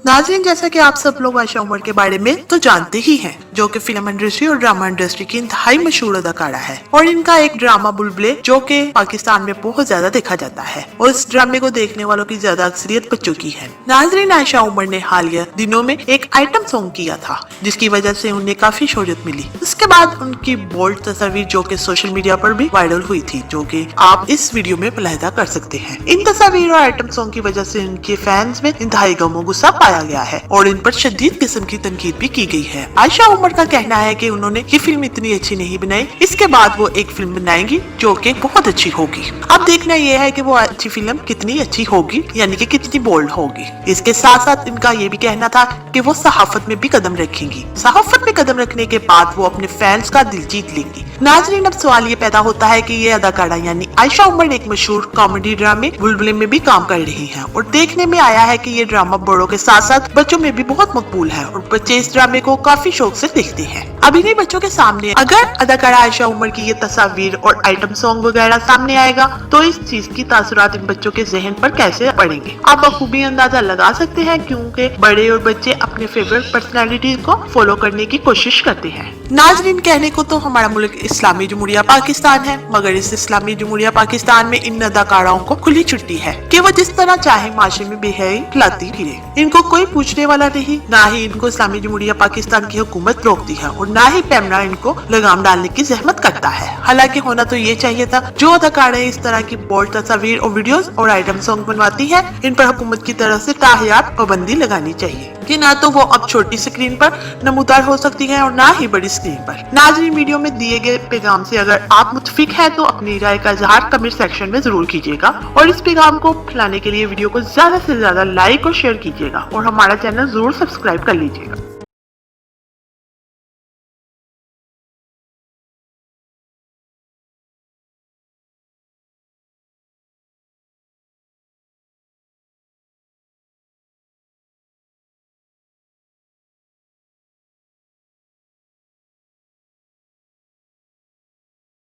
नाज़रीन, जैसा कि आप सब लोग आयशा उमर के बारे में तो जानते ही हैं, जो कि फिल्म इंडस्ट्री और ड्रामा इंडस्ट्री की इंतहाई मशहूर अदाकारा है और इनका एक ड्रामा बुलबुले जो कि पाकिस्तान में बहुत ज्यादा देखा जाता है और इस ड्रामे को देखने वालों की ज्यादा अक्सरियत बच्चों की है। नाज़रीन, आयशा उमर ने हालिया दिनों में एक आइटम सॉन्ग किया था जिसकी वजह से उन्हें काफी शोहरत मिली। उसके बाद उनकी बोल्ड तस्वीर जो कि सोशल मीडिया पर भी वायरल हुई थी, जो कि आप इस वीडियो में मुलाहिजा कर सकते हैं। इन तस्वीर और आइटम सॉन्ग की वजह से उनके फैंस में इंतहाई गम और गुस्सा पाया गया है और इन पर शदीद किस्म की तनकीद भी की गई है। आयशा उमर का कहना है कि उन्होंने ये फिल्म इतनी अच्छी नहीं बनाई, इसके बाद वो एक फिल्म बनाएंगी जो कि बहुत अच्छी होगी। अब देखना ये है कि वो अच्छी फिल्म कितनी अच्छी होगी, यानी कि कितनी बोल्ड होगी। इसके साथ साथ इनका ये भी कहना था कि वो सहाफत में भी कदम रखेंगी। सहाफत में कदम रखने के बाद वो अपने फैंस का दिल जीत लेंगी। नाज़रीन, अब सवाल ये पैदा होता है कि ये अदाकारा यानी आयशा उमर एक मशहूर कॉमेडी ड्रामे बुलबुले में भी काम कर रही हैं और देखने में आया है कि ये ड्रामा बड़ों के साथ साथ बच्चों में भी बहुत मकबूल है और बच्चे इस ड्रामे को काफी शौक से देखते हैं। अभी नहीं बच्चों के सामने अगर अदाकारा आयशा उमर की ये तस्वीर और आइटम सॉन्ग वगैरह सामने आएगा तो इस चीज की तासुरात इन बच्चों के जहन पर कैसे पड़ेंगे, आप बखूबी अंदाजा लगा सकते हैं, क्योंकि बड़े और बच्चे अपने फेवरेट पर्सनैलिटी को फॉलो करने की कोशिश करते हैं। नाज़रीन, कहने को तो हमारा मुल्क इस्लामी जमहूरिया पाकिस्तान है, मगर इस इस्लामी जमहूरिया पाकिस्तान में इन अदाकाराओं को खुली छुट्टी है कि वो जिस तरह चाहे माशरे में बेहयाई फैलाती फिरे। इनको कोई पूछने वाला नहीं, ना ही इनको इस्लामी जमहूरिया पाकिस्तान की हुकूमत रोकती है और ना ही कैमरा इनको लगाम डालने की जहमत करता है। हालांकि होना तो ये चाहिए था, जो अदाकारें इस तरह की बोल्ड तस्वीर और वीडियोस और आइटम सॉन्ग बनवाती है, इन पर हुकूमत की तरफ से ताहयात पाबंदी लगानी चाहिए कि ना तो वो अब छोटी स्क्रीन पर नमूदार हो सकती है और ना ही बड़ी स्क्रीन पर। नाज़रीन, वीडियो में दिए गए पैगाम से अगर आप मुतफिक हैं तो अपनी राय का इजहार कमेंट सेक्शन में जरूर कीजिएगा और इस पैगाम को फैलाने के लिए वीडियो को ज्यादा से ज्यादा लाइक और शेयर कीजिएगा और हमारा चैनल जरूर सब्सक्राइब कर लीजिएगा।